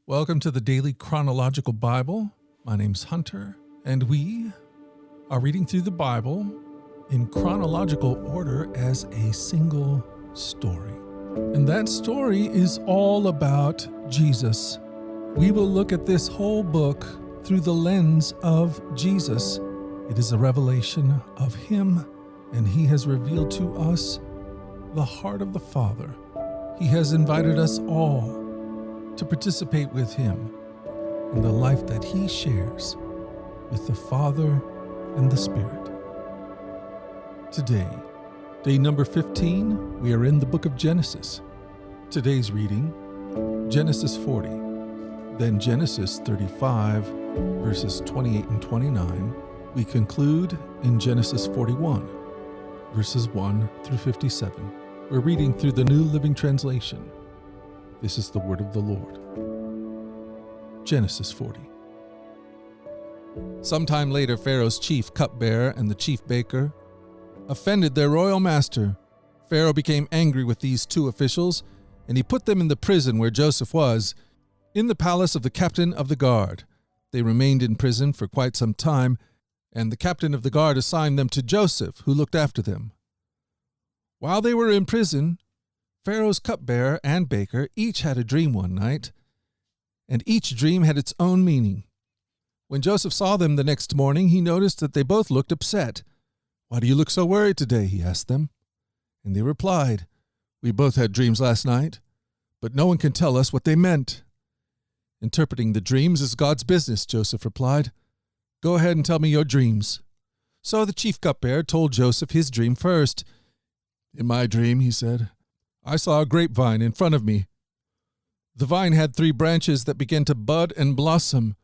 Welcome to the Daily Chronological Bible. My name's Hunter, and we are reading through the Bible in chronological order as a single story. And that story is all about Jesus. We will look at this whole book through the lens of Jesus. It is a revelation of Him, and He has revealed to us the heart of the Father. He has invited us all to participate with Him in the life that He shares with the Father and the Spirit. Today, day number 15, we are in the book of Genesis. Today's reading, Genesis 40, then Genesis 35, verses 28 and 29. We conclude in Genesis 41, verses 1 through 57. We're reading through the New Living Translation. This is the word of the Lord. Genesis 40. Sometime later, Pharaoh's chief cupbearer and the chief baker offended their royal master. Pharaoh became angry with these two officials, and he put them in the prison where Joseph was, in the palace of the captain of the guard. They remained in prison for quite some time, and the captain of the guard assigned them to Joseph, who looked after them. While they were in prison, Pharaoh's cupbearer and baker each had a dream one night, and each dream had its own meaning. When Joseph saw them the next morning, he noticed that they both looked upset. "Why do you look so worried today?" he asked them. And they replied, "We both had dreams last night, but no one can tell us what they meant." "Interpreting the dreams is God's business," Joseph replied. "Go ahead and tell me your dreams." So the chief cupbearer told Joseph his dream first. "In my dream," he said, "I saw a grapevine in front of me. The vine had 3 branches that began to bud and blossom,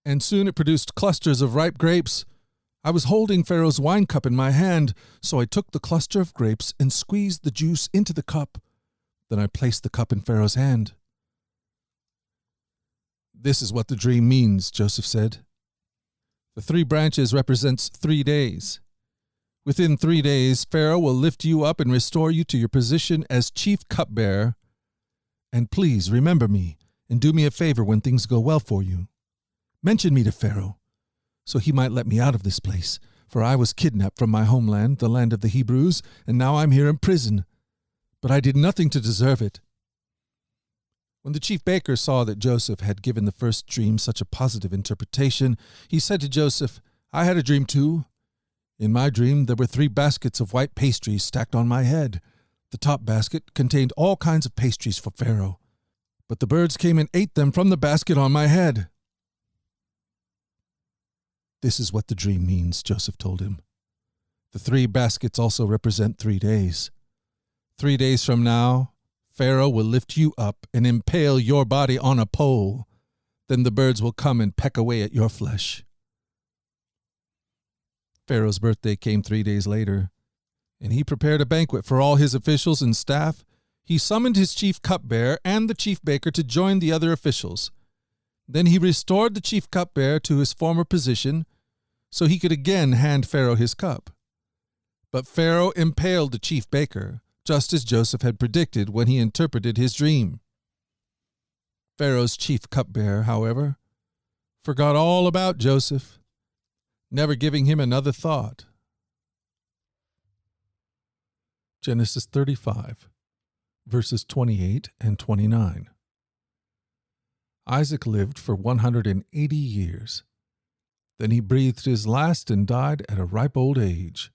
and soon it produced clusters of ripe grapes. I was holding Pharaoh's wine cup in my hand, so I took the cluster of grapes and squeezed the juice into the cup. Then I placed the cup in Pharaoh's hand." "This is what the dream means," Joseph said. "The 3 branches represents 3 days. Within 3 days, Pharaoh will lift you up and restore you to your position as chief cupbearer. And please remember me and do me a favor when things go well for you. Mention me to Pharaoh, so he might let me out of this place, for I was kidnapped from my homeland, the land of the Hebrews, and now I'm here in prison. But I did nothing to deserve it." When the chief baker saw that Joseph had given the first dream such a positive interpretation, he said to Joseph, "I had a dream too. In my dream, there were 3 baskets of white pastries stacked on my head. The top basket contained all kinds of pastries for Pharaoh, but the birds came and ate them from the basket on my head." "This is what the dream means," Joseph told him. "The 3 baskets also represent 3 days. 3 days from now, Pharaoh will lift you up and impale your body on a pole. Then the birds will come and peck away at your flesh." Pharaoh's birthday came 3 days later, and he prepared a banquet for all his officials and staff. He summoned his chief cupbearer and the chief baker to join the other officials. Then he restored the chief cupbearer to his former position, so he could again hand Pharaoh his cup. But Pharaoh impaled the chief baker, just as Joseph had predicted when he interpreted his dream. Pharaoh's chief cupbearer, however, forgot all about Joseph, never giving him another thought. Genesis 35, verses 28 and 29. Isaac lived for 180 years. Then he breathed his last and died at a ripe old age,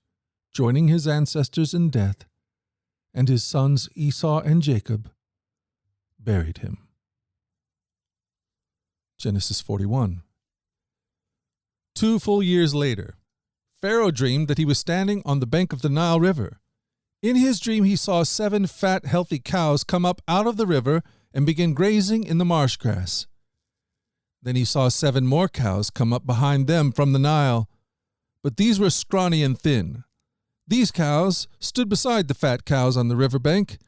joining his ancestors in death, and his sons Esau and Jacob buried him. Genesis 41. 2 full years later, Pharaoh dreamed that he was standing on the bank of the Nile River. In his dream, he saw 7 fat, healthy cows come up out of the river and begin grazing in the marsh grass. Then he saw 7 more cows come up behind them from the Nile, but these were scrawny and thin. These cows stood beside the fat cows on the riverbank.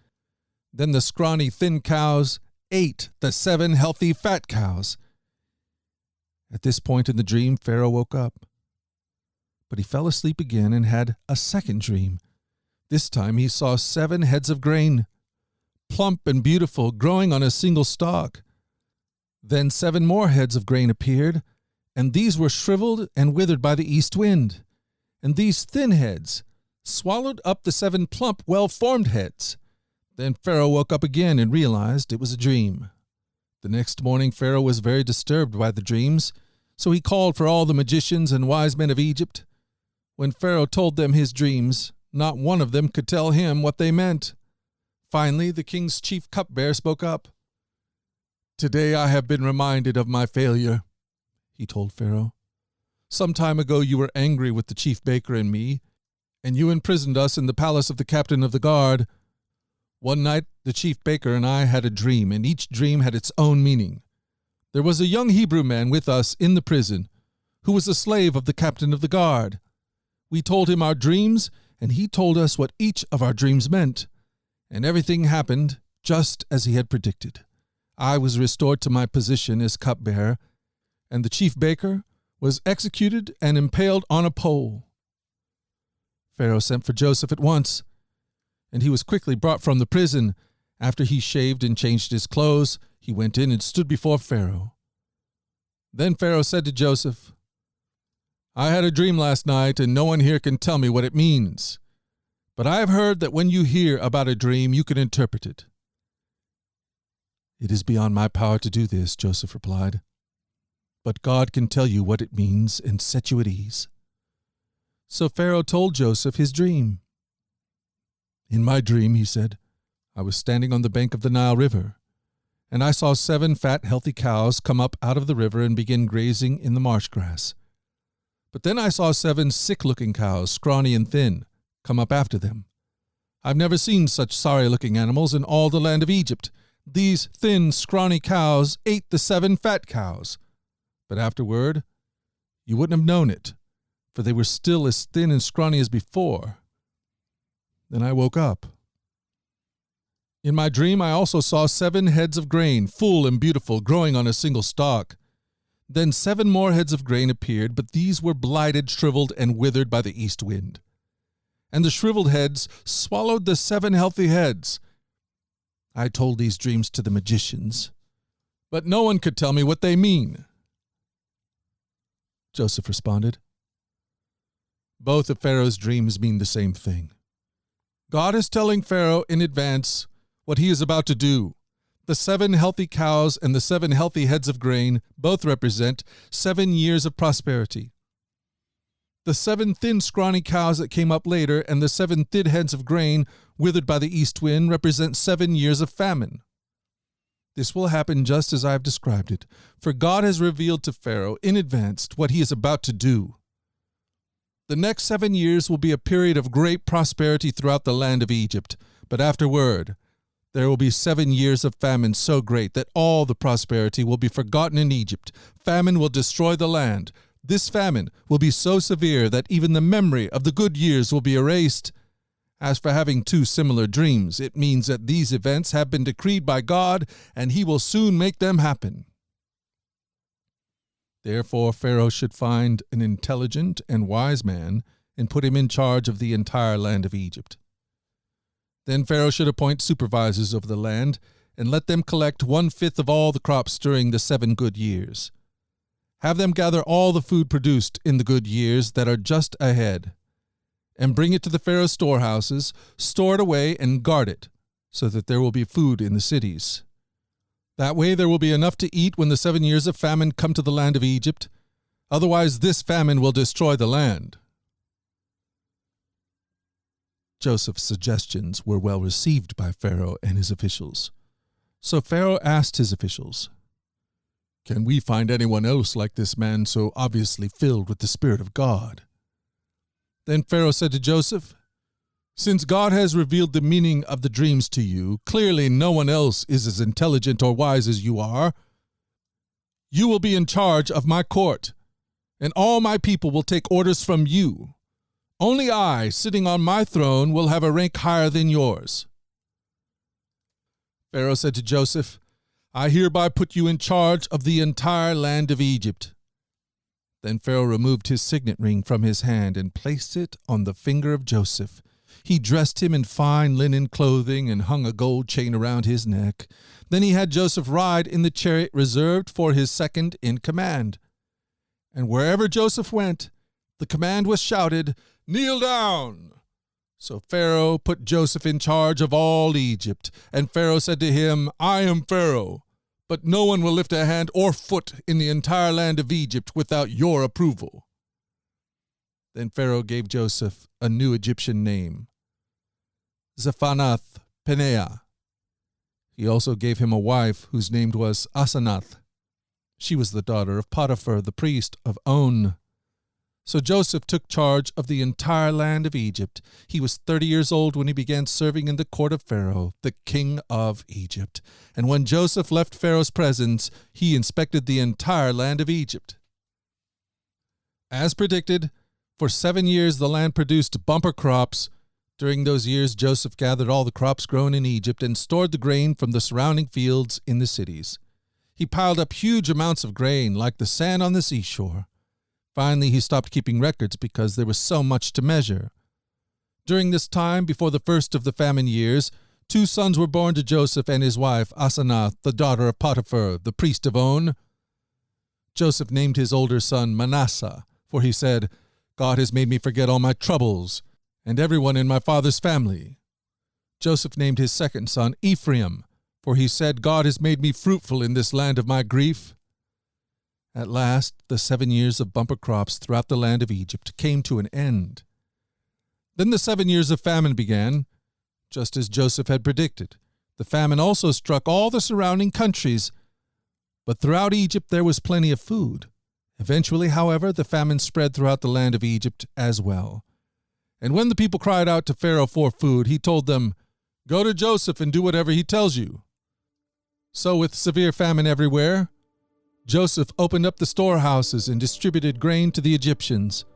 Then the scrawny, thin cows ate the 7 healthy, fat cows. At this point in the dream, Pharaoh woke up. But he fell asleep again and had a second dream. This time he saw 7 heads of grain, plump and beautiful, growing on a single stalk. Then 7 more heads of grain appeared, and these were shriveled and withered by the east wind. And these thin heads swallowed up the 7 plump, well-formed heads. Then Pharaoh woke up again and realized it was a dream. The next morning Pharaoh was very disturbed by the dreams, so he called for all the magicians and wise men of Egypt. When Pharaoh told them his dreams, not one of them could tell him what they meant. Finally, the king's chief cupbearer spoke up. "Today I have been reminded of my failure," he told Pharaoh. "Some time ago you were angry with the chief baker and me, and you imprisoned us in the palace of the captain of the guard. One night the chief baker and I had a dream, and each dream had its own meaning. There was a young Hebrew man with us in the prison, who was a slave of the captain of the guard. We told him our dreams, and he told us what each of our dreams meant, and everything happened just as he had predicted. I was restored to my position as cupbearer, and the chief baker was executed and impaled on a pole." Pharaoh sent for Joseph at once, and he was quickly brought from the prison. After he shaved and changed his clothes, he went in and stood before Pharaoh. Then Pharaoh said to Joseph, "I had a dream last night, and no one here can tell me what it means. But I have heard that when you hear about a dream, you can interpret it." "It is beyond my power to do this," Joseph replied. "But God can tell you what it means and set you at ease." So Pharaoh told Joseph his dream. "In my dream," he said, "I was standing on the bank of the Nile River, and I saw 7 fat, healthy cows come up out of the river and begin grazing in the marsh grass. But then I saw 7 sick-looking cows, scrawny and thin, come up after them. I've never seen such sorry-looking animals in all the land of Egypt. These thin, scrawny cows ate the 7 fat cows. But afterward, you wouldn't have known it, for they were still as thin and scrawny as before. Then I woke up. In my dream, I also saw 7 heads of grain, full and beautiful, growing on a single stalk. Then 7 more heads of grain appeared, but these were blighted, shriveled, and withered by the east wind. And the shriveled heads swallowed the 7 healthy heads. I told these dreams to the magicians, but no one could tell me what they mean." Joseph responded, "Both of Pharaoh's dreams mean the same thing. God is telling Pharaoh in advance what he is about to do. The 7 healthy cows and the 7 healthy heads of grain both represent 7 years of prosperity. The 7 thin, scrawny cows that came up later and the 7 thin heads of grain withered by the east wind represent 7 years of famine. This will happen just as I have described it, for God has revealed to Pharaoh in advance what he is about to do. The next 7 years will be a period of great prosperity throughout the land of Egypt, but afterward there will be 7 years of famine so great that all the prosperity will be forgotten in Egypt. Famine will destroy the land. This famine will be so severe that even the memory of the good years will be erased. As for having 2 similar dreams, it means that these events have been decreed by God, and he will soon make them happen. Therefore, Pharaoh should find an intelligent and wise man and put him in charge of the entire land of Egypt. Then Pharaoh should appoint supervisors over the land and let them collect 1/5 of all the crops during the 7 good years. Have them gather all the food produced in the good years that are just ahead, and bring it to the Pharaoh's storehouses, store it away, and guard it, so that there will be food in the cities. That way there will be enough to eat when the 7 years of famine come to the land of Egypt. Otherwise this famine will destroy the land." Joseph's suggestions were well received by Pharaoh and his officials. So Pharaoh asked his officials, "Can we find anyone else like this man so obviously filled with the Spirit of God?" Then Pharaoh said to Joseph, "Since God has revealed the meaning of the dreams to you, clearly no one else is as intelligent or wise as you are. You will be in charge of my court, and all my people will take orders from you. Only I, sitting on my throne, will have a rank higher than yours." Pharaoh said to Joseph, "I hereby put you in charge of the entire land of Egypt." Then Pharaoh removed his signet ring from his hand and placed it on the finger of Joseph. He dressed him in fine linen clothing and hung a gold chain around his neck. Then he had Joseph ride in the chariot reserved for his second in command. And wherever Joseph went, the command was shouted, "Kneel down!" So Pharaoh put Joseph in charge of all Egypt. And Pharaoh said to him, "I am Pharaoh, but no one will lift a hand or foot in the entire land of Egypt without your approval." Then Pharaoh gave Joseph a new Egyptian name, Zephanath Paneah. He also gave him a wife whose name was Asenath. She was the daughter of Potiphar, the priest of On. So Joseph took charge of the entire land of Egypt. He was 30 years old when he began serving in the court of Pharaoh, the king of Egypt. And when Joseph left Pharaoh's presence, he inspected the entire land of Egypt. As predicted, for 7 years the land produced bumper crops. During those years, Joseph gathered all the crops grown in Egypt and stored the grain from the surrounding fields in the cities. He piled up huge amounts of grain, like the sand on the seashore. Finally, he stopped keeping records because there was so much to measure. During this time, before the first of the famine years, 2 sons were born to Joseph and his wife, Asenath, the daughter of Potiphar, the priest of On. Joseph named his older son Manasseh, for he said, "God has made me forget all my troubles and everyone in my father's family." Joseph named his second son Ephraim, for he said, "God has made me fruitful in this land of my grief." At last, the 7 years of bumper crops throughout the land of Egypt came to an end. Then the 7 years of famine began, just as Joseph had predicted. The famine also struck all the surrounding countries, but throughout Egypt there was plenty of food. Eventually, however, the famine spread throughout the land of Egypt as well. And when the people cried out to Pharaoh for food, he told them, "Go to Joseph and do whatever he tells you." So with severe famine everywhere, Joseph opened up the storehouses and distributed grain to the Egyptians,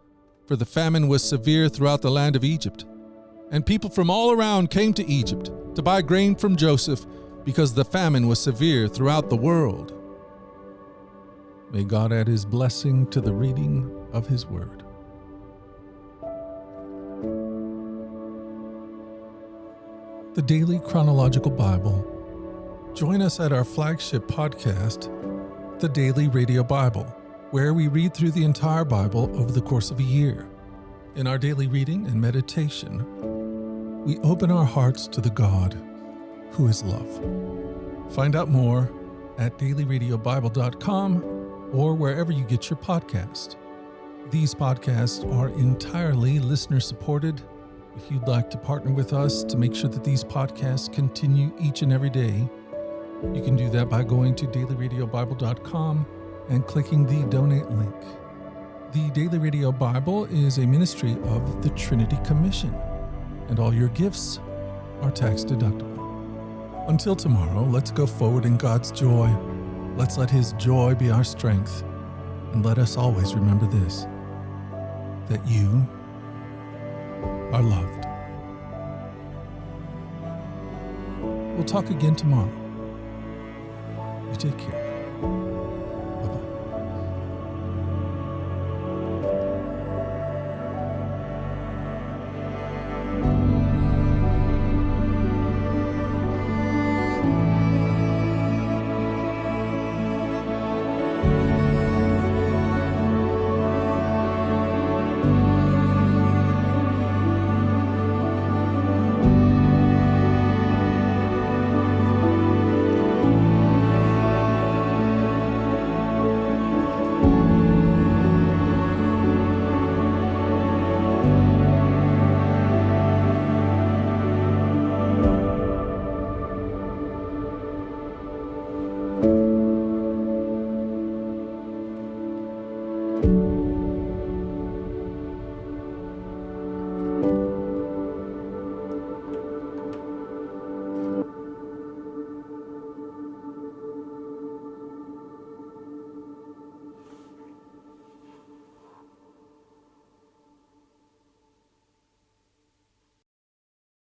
for the famine was severe throughout the land of Egypt. And people from all around came to Egypt to buy grain from Joseph because the famine was severe throughout the world. May God add his blessing to the reading of his word. The Daily Chronological Bible. Join us at our flagship podcast, The Daily Radio Bible, where we read through the entire Bible over the course of a year. In our daily reading and meditation, we open our hearts to the God who is love. Find out more at dailyradiobible.com or wherever you get your podcast. These podcasts are entirely listener-supported. If you'd like to partner with us to make sure that these podcasts continue each and every day, you can do that by going to dailyradiobible.com and clicking the donate link. The Daily Radio Bible is a ministry of the Trinity Commission, and all your gifts are tax deductible. Until tomorrow, let's go forward in God's joy. Let's let his joy be our strength, and let us always remember this, that you are loved. We'll talk again tomorrow. You take care.